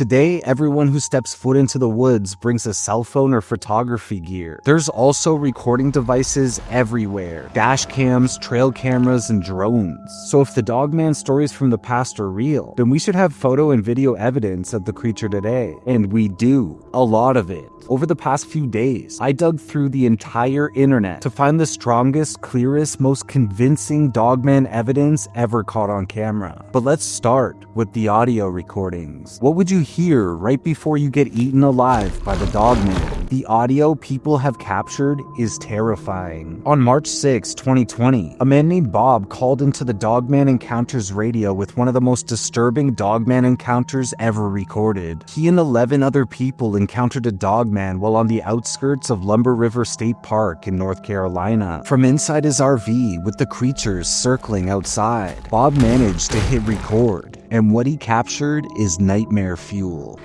Today, everyone who steps foot into the woods brings a cell phone or photography gear. There's also recording devices everywhere, dash cams, trail cameras, and drones. So if the Dogman stories from the past are real, then we should have photo and video evidence of the creature today. And we do. A lot of it. Over the past few days, I dug through the entire internet to find the strongest, clearest, most convincing Dogman evidence ever caught on camera. But let's start with the audio recordings. What would you hear right before you get eaten alive by the Dogman? The audio people have captured is terrifying. On March 6, 2020, a man named Bob called into the Dogman Encounters radio with one of the most disturbing Dogman encounters ever recorded. He and 11 other people encountered a Dogman while on the outskirts of Lumber River State Park in North Carolina. From inside his RV with the creatures circling outside, Bob managed to hit record, and what he captured is nightmare fuel.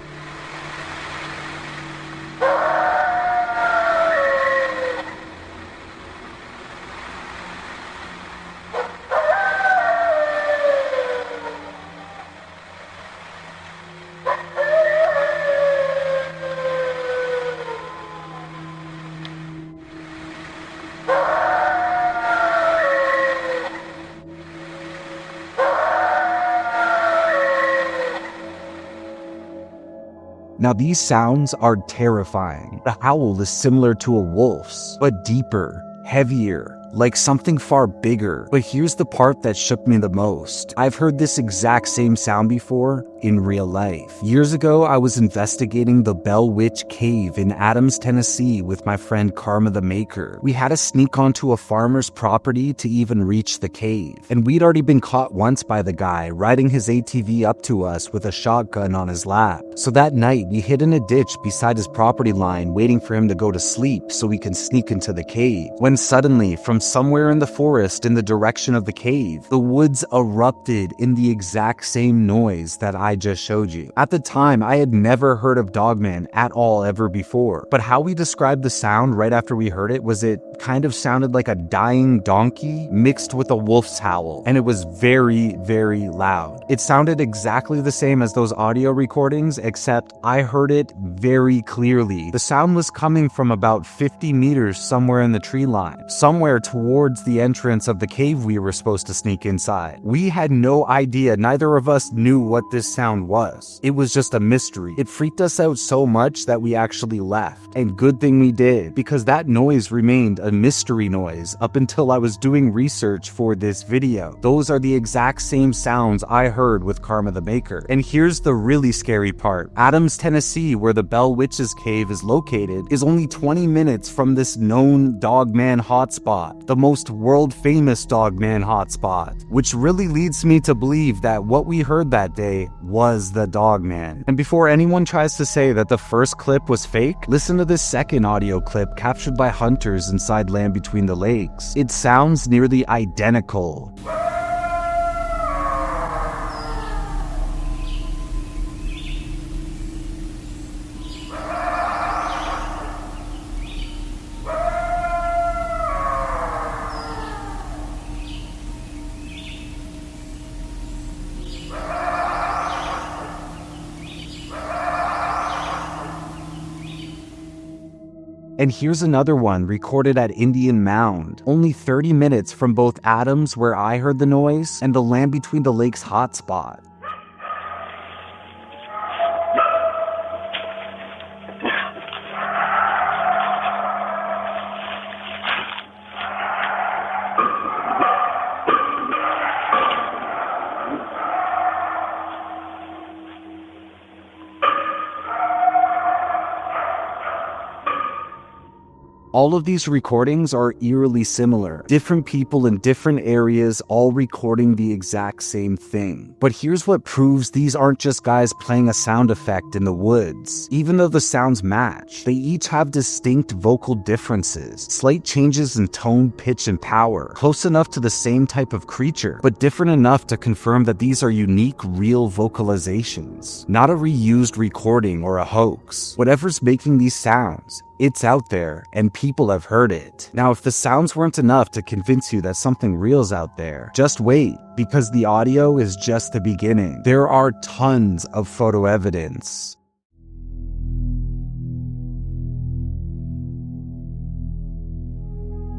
Now these sounds are terrifying. The howl is similar to a wolf's, but deeper, heavier, like something far bigger. But here's the part that shook me the most. I've heard this exact same sound before in real life. Years ago, I was investigating the Bell Witch Cave in Adams, Tennessee with my friend Karma the Maker. We had to sneak onto a farmer's property to even reach the cave. And we'd already been caught once by the guy riding his ATV up to us with a shotgun on his lap. So that night, we hid in a ditch beside his property line waiting for him to go to sleep so we can sneak into the cave. When suddenly, from somewhere in the forest in the direction of the cave, the woods erupted in the exact same noise that I just showed you. At the time, I had never heard of Dogman at all ever before, but how we described the sound right after we heard it was it kind of sounded like a dying donkey mixed with a wolf's howl, and it was very, very loud. It sounded exactly the same as those audio recordings, except I heard it very clearly. The sound was coming from about 50 meters somewhere in the tree line, somewhere towards the entrance of the cave we were supposed to sneak inside. We had no idea, neither of us knew what this sound was. It was just a mystery. It freaked us out so much that we actually left. And good thing we did, because that noise remained a mystery noise up until I was doing research for this video. Those are the exact same sounds I heard with Karma the Maker. And here's the really scary part. Adams, Tennessee, where the Bell Witch's Cave is located, is only 20 minutes from this known Dogman hotspot, the most world-famous Dogman hotspot, which really leads me to believe that what we heard that day was the Dogman. And before anyone tries to say that the first clip was fake, listen to this second audio clip captured by hunters inside Land Between the Lakes. It sounds nearly identical. And here's another one recorded at Indian Mound, only 30 minutes from both Adams, where I heard the noise, and the Land Between the Lakes hotspot. All of these recordings are eerily similar. Different people in different areas all recording the exact same thing. But here's what proves these aren't just guys playing a sound effect in the woods. Even though the sounds match, they each have distinct vocal differences, slight changes in tone, pitch, and power, close enough to the same type of creature, but different enough to confirm that these are unique, real vocalizations, not a reused recording or a hoax. Whatever's making these sounds, It's out there, and people have heard it. Now, if the sounds weren't enough to convince you that something real's out there, just wait, because the audio is just the beginning. There are tons of photo evidence.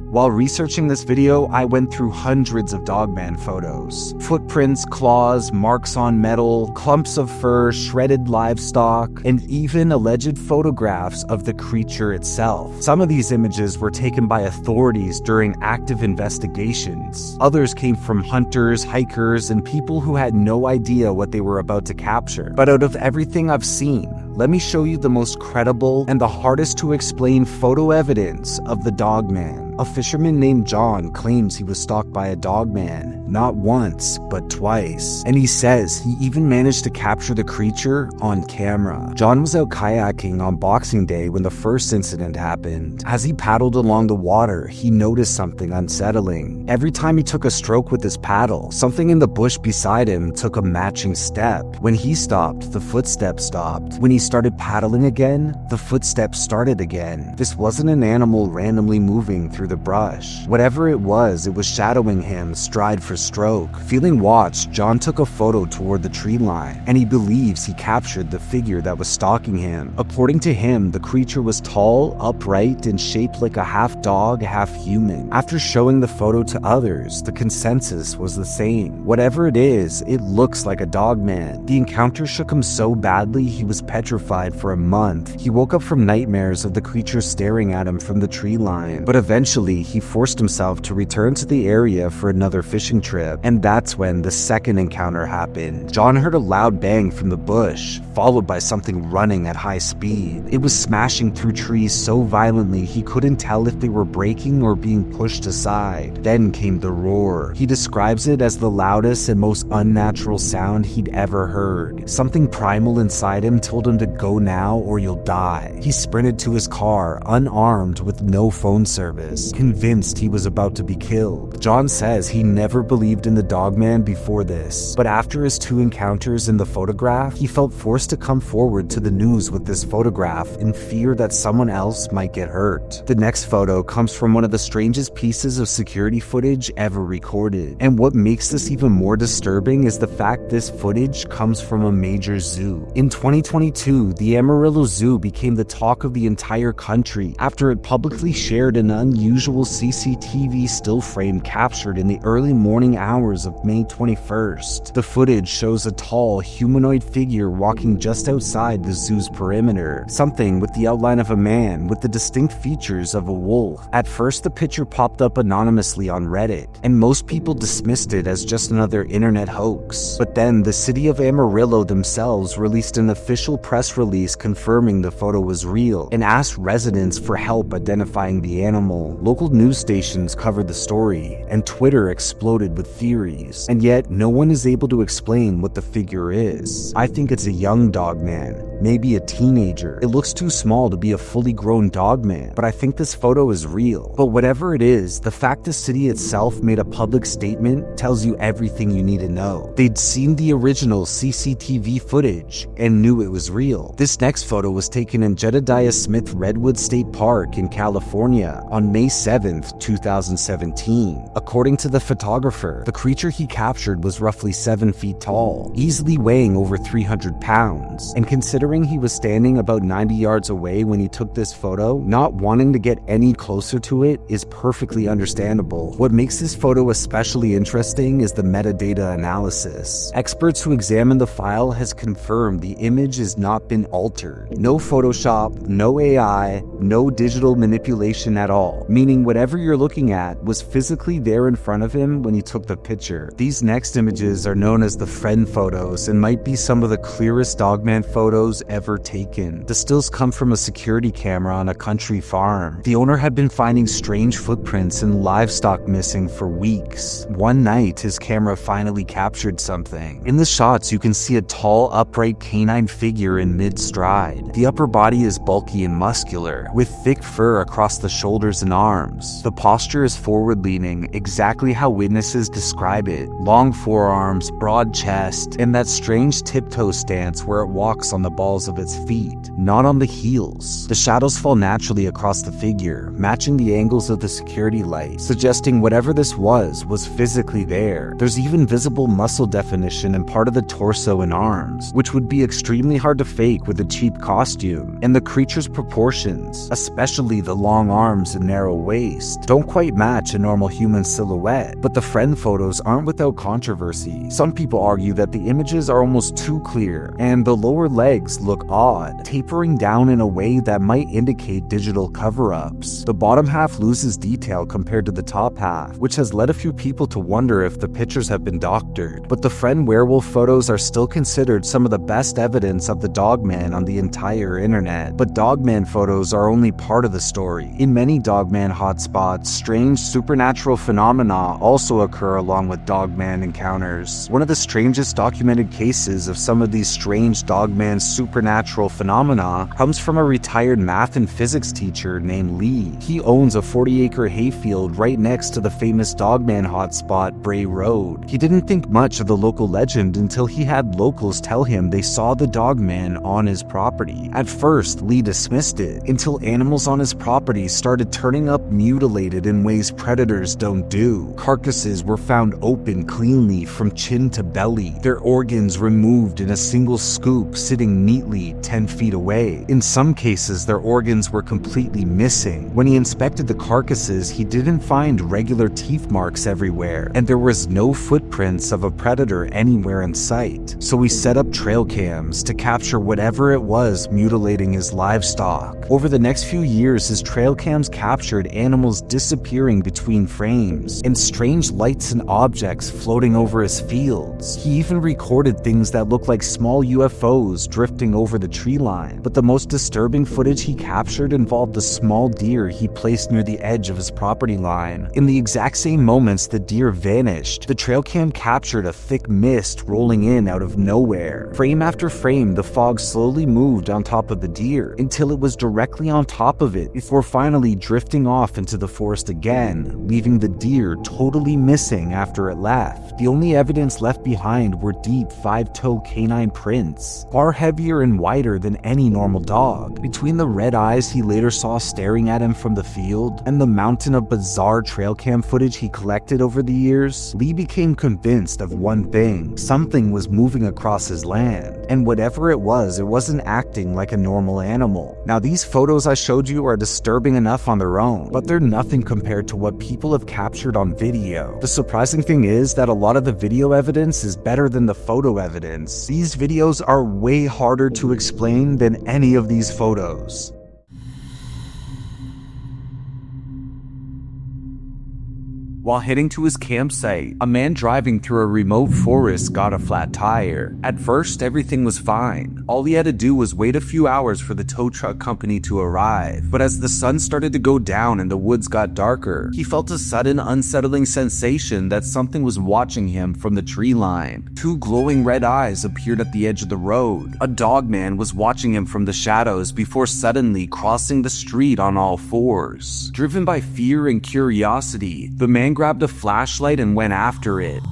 While researching this video, I went through hundreds of Dogman photos. Footprints, claws, marks on metal, clumps of fur, shredded livestock, and even alleged photographs of the creature itself. Some of these images were taken by authorities during active investigations. Others came from hunters, hikers, and people who had no idea what they were about to capture. But out of everything I've seen, let me show you the most credible and the hardest to explain photo evidence of the Dogman. A fisherman named John claims he was stalked by a dogman, not once, but twice. And he says he even managed to capture the creature on camera. John was out kayaking on Boxing Day when the first incident happened. As he paddled along the water, he noticed something unsettling. Every time he took a stroke with his paddle, something in the bush beside him took a matching step. When he stopped, the footsteps stopped. When he started paddling again, the footsteps started again. This wasn't an animal randomly moving through the brush. Whatever it was shadowing him stride for stroke. Feeling watched, John took a photo toward the tree line, and he believes he captured the figure that was stalking him. According to him, the creature was tall, upright, and shaped like a half dog, half human. After showing the photo to others, the consensus was the same. Whatever it is, it looks like a dogman. The encounter shook him so badly he was petrified for a month. He woke up from nightmares of the creature staring at him from the tree line, but eventually he forced himself to return to the area for another fishing trip, and that's when the second encounter happened. John heard a loud bang from the bush, followed by something running at high speed. It was smashing through trees so violently he couldn't tell if they were breaking or being pushed aside. Then came the roar. He describes it as the loudest and most unnatural sound he'd ever heard. Something primal inside him told him to go now or you'll die. He sprinted to his car, unarmed with no phone service, convinced he was about to be killed. John says he never believed in the Dogman before this, but after his two encounters in the photograph, he felt forced to come forward to the news with this photograph in fear that someone else might get hurt. The next photo comes from one of the strangest pieces of security footage ever recorded, and what makes this even more disturbing is the fact this footage comes from a major zoo. In 2022, the Amarillo Zoo became the talk of the entire country after it publicly shared an unusual CCTV still frame captured in the early morning hours of May 21st. The footage shows a tall, humanoid figure walking just outside the zoo's perimeter, something with the outline of a man with the distinct features of a wolf. At first, the picture popped up anonymously on Reddit, and most people dismissed it as just another internet hoax. But then, the city of Amarillo themselves released an official press release confirming the photo was real and asked residents for help identifying the animal. Local news stations covered the story, and Twitter exploded with theories. And yet, no one is able to explain what the figure is. I think it's a young dogman, maybe a teenager. It looks too small to be a fully grown dogman, but I think this photo is real. But whatever it is, the fact the city itself made a public statement tells you everything you need to know. They'd seen the original CCTV footage and knew it was real. This next photo was taken in Jedediah Smith Redwood State Park in California on May 7th, 2017. According to the photographer, the creature he captured was roughly 7 feet tall, easily weighing over 300 pounds. And considering he was standing about 90 yards away when he took this photo, not wanting to get any closer to it is perfectly understandable. What makes this photo especially interesting is the metadata analysis. Experts who examined the file has confirmed the image has not been altered. No Photoshop, no AI, no digital manipulation at all, meaning whatever you're looking at was physically there in front of him when he took the picture. These next images are known as the friend photos and might be some of the clearest Dogman photos ever taken. The stills come from a security camera on a country farm. The owner had been finding strange footprints and livestock missing for weeks. One night, his camera finally captured something. In the shots, you can see a tall, upright canine figure in mid-stride. The upper body is bulky and muscular, with thick fur across the shoulders and arms. The posture is forward-leaning, exactly how witnesses sources describe it: long forearms, broad chest, and that strange tiptoe stance where it walks on the balls of its feet, not on the heels. The shadows fall naturally across the figure, matching the angles of the security light, suggesting whatever this was physically there. There's even visible muscle definition in part of the torso and arms, which would be extremely hard to fake with a cheap costume. And the creature's proportions, especially the long arms and narrow waist, don't quite match a normal human silhouette. But the friend photos aren't without controversy. Some people argue that the images are almost too clear, and the lower legs look odd, tapering down in a way that might indicate digital cover-ups. The bottom half loses detail compared to the top half, which has led a few people to wonder if the pictures have been doctored. But the friend werewolf photos are still considered some of the best evidence of the Dogman on the entire internet. But Dogman photos are only part of the story. In many Dogman hotspots, strange supernatural phenomena also occur along with Dogman encounters. One of the strangest documented cases of some of these strange Dogman supernatural phenomena comes from a retired math and physics teacher named Lee. He owns a 40-acre hayfield right next to the famous Dogman hotspot, Bray Road. He didn't think much of the local legend until he had locals tell him they saw the Dogman on his property. At first, Lee dismissed it, until animals on his property started turning up mutilated in ways predators don't do. Carcasses were found open cleanly from chin to belly, their organs removed in a single scoop sitting neatly 10 feet away. In some cases, their organs were completely missing. When he inspected the carcasses, he didn't find regular teeth marks everywhere, and there was no footprints of a predator anywhere in sight. So he set up trail cams to capture whatever it was mutilating his livestock. Over the next few years, his trail cams captured animals disappearing between frames, and strange lights and objects floating over his fields. He even recorded things that looked like small UFOs drifting over the tree line. But the most disturbing footage he captured involved a small deer he placed near the edge of his property line. In the exact same moments the deer vanished, the trail cam captured a thick mist rolling in out of nowhere. Frame after frame, the fog slowly moved on top of the deer until it was directly on top of it, before finally drifting off into the forest again, leaving the deer totally missing after it left. The only evidence left behind were deep 5-toe canine prints, far heavier and wider than any normal dog. Between the red eyes he later saw staring at him from the field, and the mountain of bizarre trail cam footage he collected over the years, Lee became convinced of one thing: something was moving across his land, and whatever it wasn't acting like a normal animal. Now, these photos I showed you are disturbing enough on their own, but they're nothing compared to what people have captured on video. The surprising thing is that a lot of the video evidence is better than the photo evidence. These videos are way harder to explain than any of these photos. While heading to his campsite, a man driving through a remote forest got a flat tire. At first, everything was fine. All he had to do was wait a few hours for the tow truck company to arrive. But as the sun started to go down and the woods got darker, he felt a sudden unsettling sensation that something was watching him from the tree line. Two glowing red eyes appeared at the edge of the road. A dogman was watching him from the shadows before suddenly crossing the street on all fours. Driven by fear and curiosity, the man grabbed a flashlight and went after it.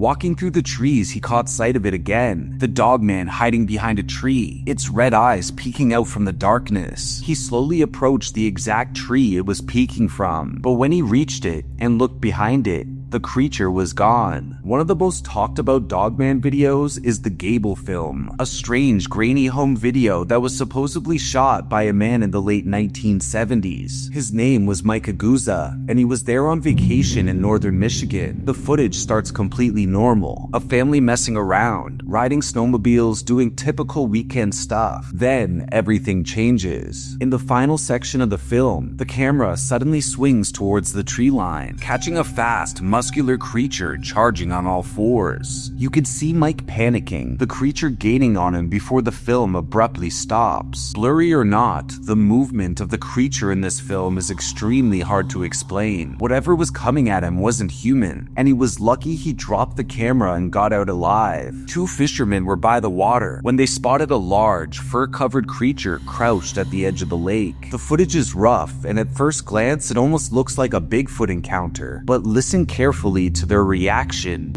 Walking through the trees, he caught sight of it again. The Dogman hiding behind a tree, its red eyes peeking out from the darkness. He slowly approached the exact tree it was peeking from, but when he reached it and looked behind it, the creature was gone. One of the most talked about Dogman videos is the Gable film, a strange grainy home video that was supposedly shot by a man in the late 1970s. His name was Mike Aguza, and he was there on vacation in northern Michigan. The footage starts completely normal, a family messing around, riding snowmobiles, doing typical weekend stuff. Then everything changes. In the final section of the film, the camera suddenly swings towards the tree line, catching a fast, muscular creature charging on all fours. You could see Mike panicking, the creature gaining on him before the film abruptly stops. Blurry or not, the movement of the creature in this film is extremely hard to explain. Whatever was coming at him wasn't human, and he was lucky he dropped the camera and got out alive. Two fishermen were by the water when they spotted a large, fur-covered creature crouched at the edge of the lake. The footage is rough, and at first glance it almost looks like a Bigfoot encounter, but listen carefully to their reaction.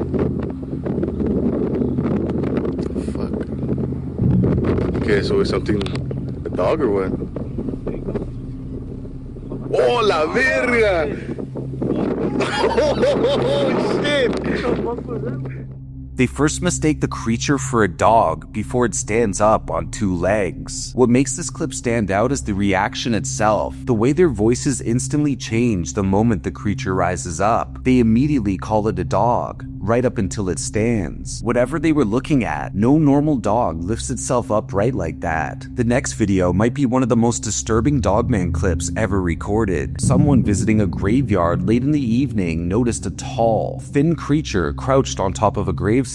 Fuck. Okay, so it's something, a dog or what? Oh, la verga! Oh, shit! They first mistake the creature for a dog before it stands up on two legs. What makes this clip stand out is the reaction itself. The way their voices instantly change the moment the creature rises up. They immediately call it a dog, right up until it stands. Whatever they were looking at, no normal dog lifts itself up right like that. The next video might be one of the most disturbing Dogman clips ever recorded. Someone visiting a graveyard late in the evening noticed a tall, thin creature crouched on top of a gravesite.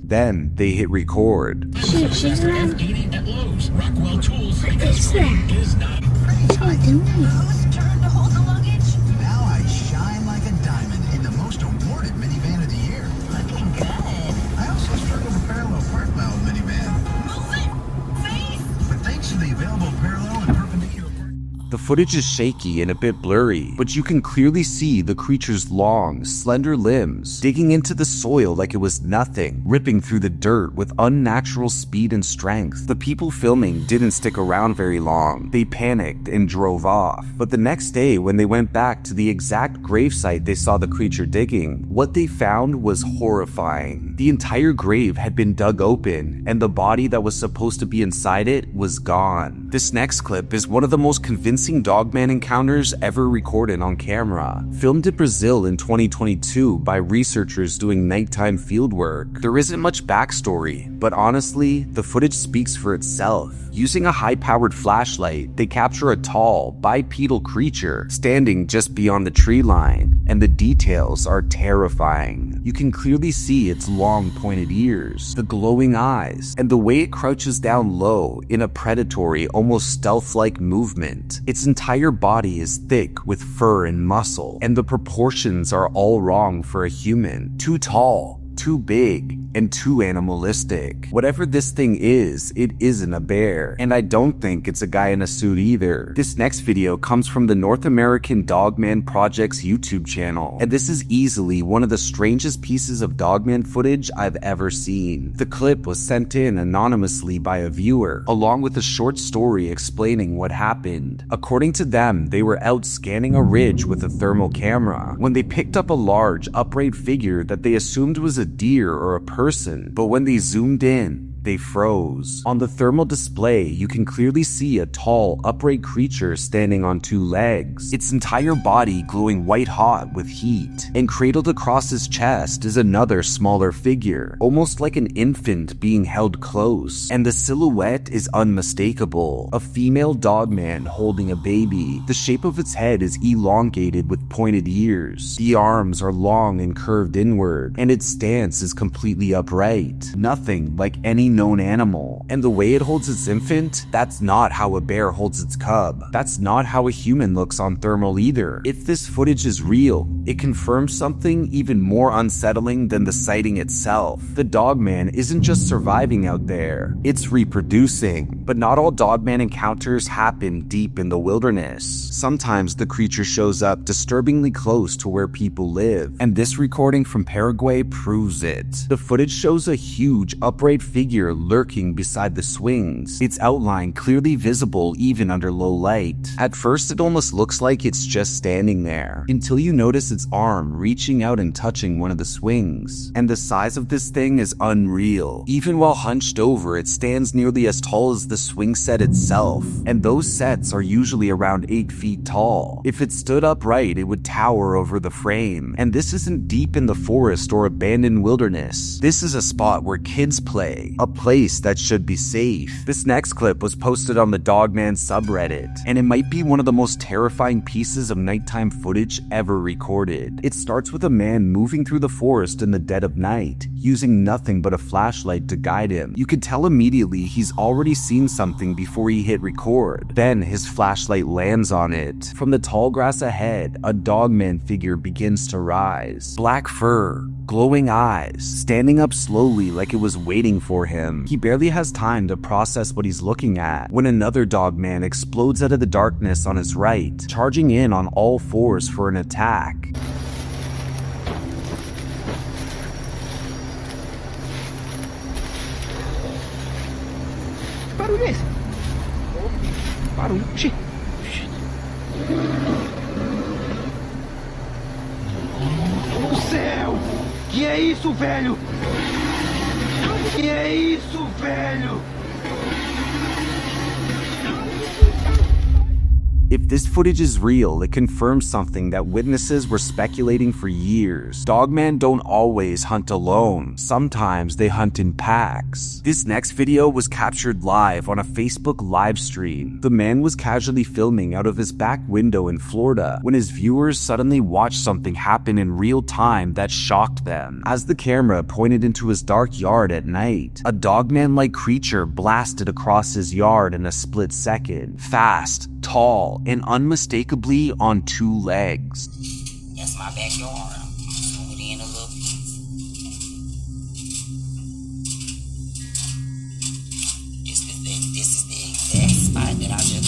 Then they hit record. She's around. At Lowe's. Rockwell Tools. What is that? What are you doing? Whose turn to hold the luggage? Now I shine like a diamond in the most awarded minivan of the year. Looking good. I also struggle with parallel park valve minivan. Move it, face. But thanks to the available parallel and perpendicular park. The footage is shaky and a bit blurry, but you can clearly see the creature's long, slender limbs digging into the soil like it was nothing, ripping through the dirt with unnatural speed and strength. The people filming didn't stick around very long. They panicked and drove off. But the next day, when they went back to the exact gravesite they saw the creature digging, what they found was horrifying. The entire grave had been dug open, and the body that was supposed to be inside it was gone. This next clip is one of the most convincing Dogman encounters ever recorded on camera. Filmed in Brazil in 2022 by researchers doing nighttime fieldwork. There isn't much backstory, but honestly, the footage speaks for itself. Using a high-powered flashlight, they capture a tall, bipedal creature standing just beyond the tree line, and the details are terrifying. You can clearly see its long, pointed ears, the glowing eyes, and the way it crouches down low in a predatory, almost stealth-like movement. Its entire body is thick with fur and muscle, and the proportions are all wrong for a human. Too tall, too big, and too animalistic. Whatever this thing is, it isn't a bear. And I don't think it's a guy in a suit either. This next video comes from the North American Dogman Project's YouTube channel, and this is easily one of the strangest pieces of Dogman footage I've ever seen. The clip was sent in anonymously by a viewer, along with a short story explaining what happened. According to them, they were out scanning a ridge with a thermal camera when they picked up a large, upright figure that they assumed was a deer or a person, but when they zoomed in, they froze. On the thermal display, you can clearly see a tall, upright creature standing on two legs, its entire body glowing white hot with heat. And cradled across his chest is another smaller figure, almost like an infant being held close. And the silhouette is unmistakable, a female dogman holding a baby. The shape of its head is elongated with pointed ears. The arms are long and curved inward, and its stance is completely upright. Nothing like any known animal. And the way it holds its infant, that's not how a bear holds its cub. That's not how a human looks on thermal either. If this footage is real, it confirms something even more unsettling than the sighting itself. The Dogman isn't just surviving out there, it's reproducing. But not all Dogman encounters happen deep in the wilderness. Sometimes the creature shows up disturbingly close to where people live, and this recording from Paraguay proves it. The footage shows a huge upright figure lurking beside the swings, its outline clearly visible even under low light. At first it almost looks like it's just standing there, until you notice its arm reaching out and touching one of the swings. And the size of this thing is unreal. Even while hunched over, it stands nearly as tall as the swing set itself, and those sets are usually around 8 feet tall. If it stood upright, it would tower over the frame. And this isn't deep in the forest or abandoned wilderness. This is a spot where kids play, a place that should be safe. This next clip was posted on the Dogman subreddit, and it might be one of the most terrifying pieces of nighttime footage ever recorded. It starts with a man moving through the forest in the dead of night, using nothing but a flashlight to guide him. You could tell immediately he's already seen something before he hit record. Then his flashlight lands on it. From the tall grass ahead, a Dogman figure begins to rise. Black fur, glowing eyes, standing up slowly like it was waiting for him. He barely has time to process what he's looking at when another Dogman explodes out of the darkness on his right, charging in on all fours for an attack. Barulho é esse? Barulho. Oxi. Do céu! Que é isso, velho? Que é isso, velho? If this footage is real, it confirms something that witnesses were speculating for years. Dogman don't always hunt alone. Sometimes they hunt in packs. This next video was captured live on a Facebook live stream. The man was casually filming out of his back window in Florida when his viewers suddenly watched something happen in real time that shocked them. As the camera pointed into his dark yard at night, a Dogman-like creature blasted across his yard in a split second. Fast, tall, and unmistakably on 2 legs. That's my backyard. Zoom it in a little bit. This is the exact spot that I just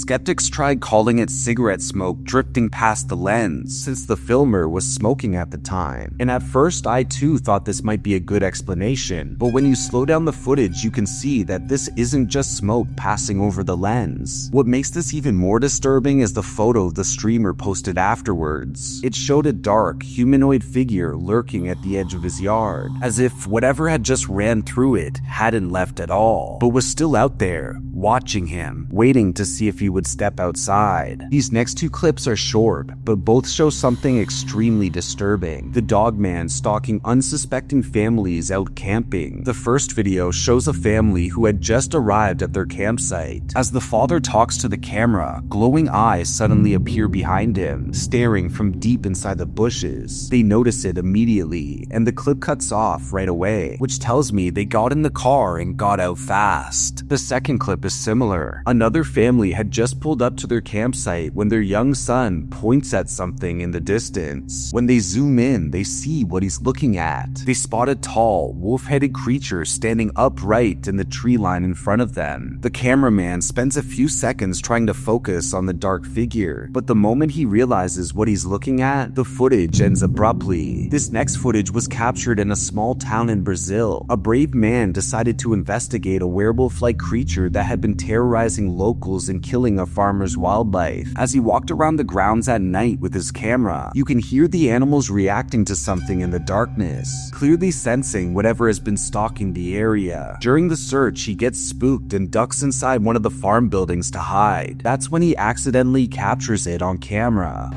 Skeptics tried calling it cigarette smoke drifting past the lens, since the filmer was smoking at the time. And at first, I too thought this might be a good explanation, but when you slow down the footage, you can see that this isn't just smoke passing over the lens. What makes this even more disturbing is the photo the streamer posted afterwards. It showed a dark, humanoid figure lurking at the edge of his yard, as if whatever had just ran through it hadn't left at all, but was still out there, watching him, waiting to see if he would step outside. These next 2 clips are short, but both show something extremely disturbing. The Dogman stalking unsuspecting families out camping. The first video shows a family who had just arrived at their campsite. As the father talks to the camera, glowing eyes suddenly appear behind him, staring from deep inside the bushes. They notice it immediately, and the clip cuts off right away, which tells me they got in the car and got out fast. The second clip is similar. Another family had just pulled up to their campsite when their young son points at something in the distance. When they zoom in, they see what he's looking at. They spot a tall, wolf-headed creature standing upright in the tree line in front of them. The cameraman spends a few seconds trying to focus on the dark figure, but the moment he realizes what he's looking at, the footage ends abruptly. This next footage was captured in a small town in Brazil. A brave man decided to investigate a werewolf-like creature that had been terrorizing locals and killing a farmer's wildlife. As he walked around the grounds at night with his camera, you can hear the animals reacting to something in the darkness, clearly sensing whatever has been stalking the area. During the search, he gets spooked and ducks inside one of the farm buildings to hide. That's when he accidentally captures it on camera.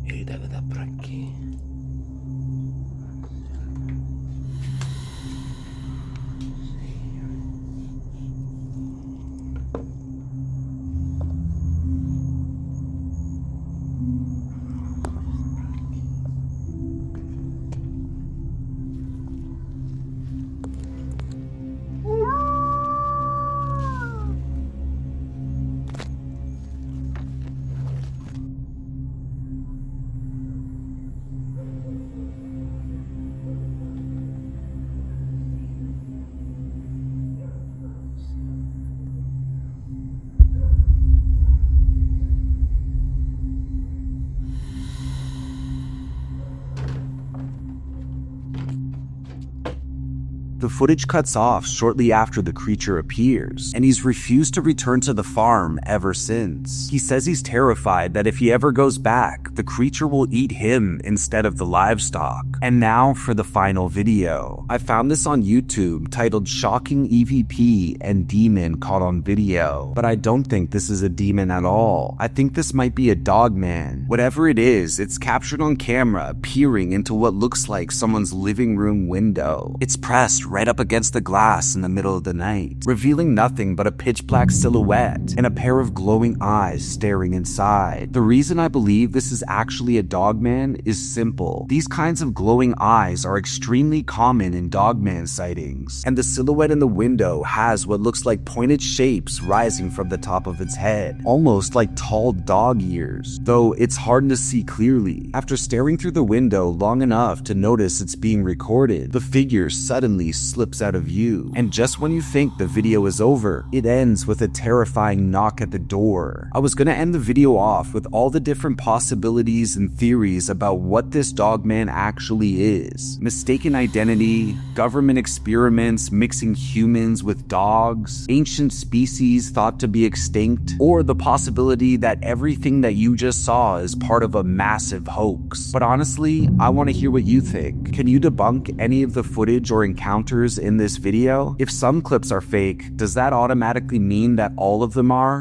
Ele deve dar por aqui. The footage cuts off shortly after the creature appears, and he's refused to return to the farm ever since. He says he's terrified that if he ever goes back, the creature will eat him instead of the livestock. And now for the final video. I found this on YouTube titled Shocking EVP and Demon Caught on Video, but I don't think this is a demon at all. I think this might be a Dogman. Whatever it is, it's captured on camera peering into what looks like someone's living room window. It's pressed right up against the glass in the middle of the night, revealing nothing but a pitch black silhouette and a pair of glowing eyes staring inside. The reason I believe this is actually a Dogman is simple. These kinds of glowing eyes are extremely common in Dogman sightings, and the silhouette in the window has what looks like pointed shapes rising from the top of its head, almost like tall dog ears, though it's hard to see clearly. After staring through the window long enough to notice it's being recorded, the figure suddenly slips out of view, and just when you think the video is over, it ends with a terrifying knock at the door. I was gonna end the video off with all the different possibilities and theories about what this Dogman actually is. Mistaken identity, government experiments mixing humans with dogs, ancient species thought to be extinct, or the possibility that everything that you just saw is part of a massive hoax. But honestly, I want to hear what you think. Can you debunk any of the footage or encounters in this video? If some clips are fake, does that automatically mean that all of them are?